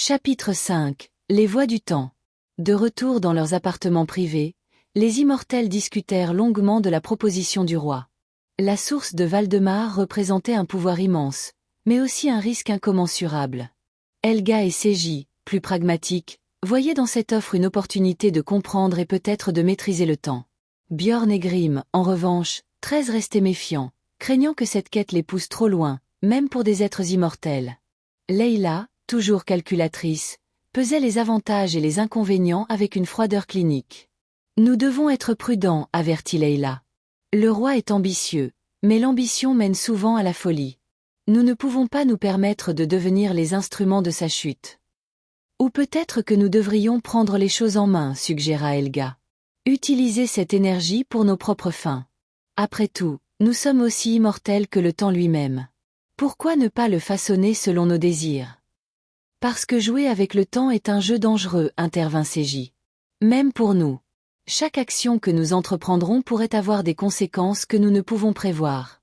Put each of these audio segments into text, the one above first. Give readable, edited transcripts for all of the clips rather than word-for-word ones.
Chapitre 5. Les voies du temps. De retour dans leurs appartements privés, les immortels discutèrent longuement de la proposition du roi. La source de Valdemar représentait un pouvoir immense, mais aussi un risque incommensurable. Helga et Seji, plus pragmatiques, voyaient dans cette offre une opportunité de comprendre et peut-être de maîtriser le temps. Björn et Grim, en revanche, très restaient méfiants, craignant que cette quête les pousse trop loin, même pour des êtres immortels. Leila, toujours calculatrice, pesait les avantages et les inconvénients avec une froideur clinique. Nous devons être prudents, avertit Leila. Le roi est ambitieux, mais l'ambition mène souvent à la folie. Nous ne pouvons pas nous permettre de devenir les instruments de sa chute. Ou peut-être que nous devrions prendre les choses en main, suggéra Helga. Utiliser cette énergie pour nos propres fins. Après tout, nous sommes aussi immortels que le temps lui-même. Pourquoi ne pas le façonner selon nos désirs? Parce que jouer avec le temps est un jeu dangereux, intervint Seji. Même pour nous. Chaque action que nous entreprendrons pourrait avoir des conséquences que nous ne pouvons prévoir.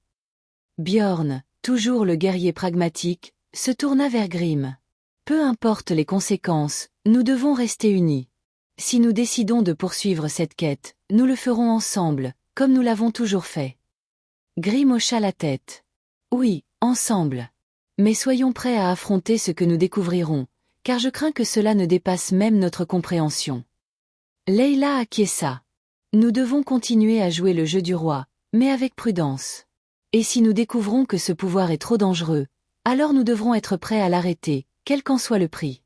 Björn, toujours le guerrier pragmatique, se tourna vers Grim. Peu importe les conséquences, nous devons rester unis. Si nous décidons de poursuivre cette quête, nous le ferons ensemble, comme nous l'avons toujours fait. Grim hocha la tête. Oui, ensemble. Mais soyons prêts à affronter ce que nous découvrirons, car je crains que cela ne dépasse même notre compréhension. Leila acquiesça. Nous devons continuer à jouer le jeu du roi, mais avec prudence. Et si nous découvrons que ce pouvoir est trop dangereux, alors nous devrons être prêts à l'arrêter, quel qu'en soit le prix.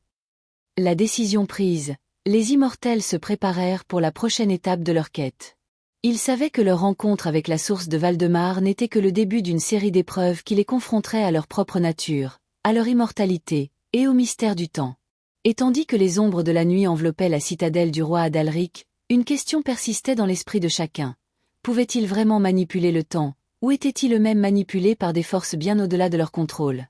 La décision prise, les immortels se préparèrent pour la prochaine étape de leur quête. Ils savaient que leur rencontre avec la source de Valdemar n'était que le début d'une série d'épreuves qui les confronteraient à leur propre nature, à leur immortalité, et au mystère du temps. Et tandis que les ombres de la nuit enveloppaient la citadelle du roi Adalric, une question persistait dans l'esprit de chacun. Pouvait-il vraiment manipuler le temps, ou était-il eux-mêmes manipulés par des forces bien au-delà de leur contrôle?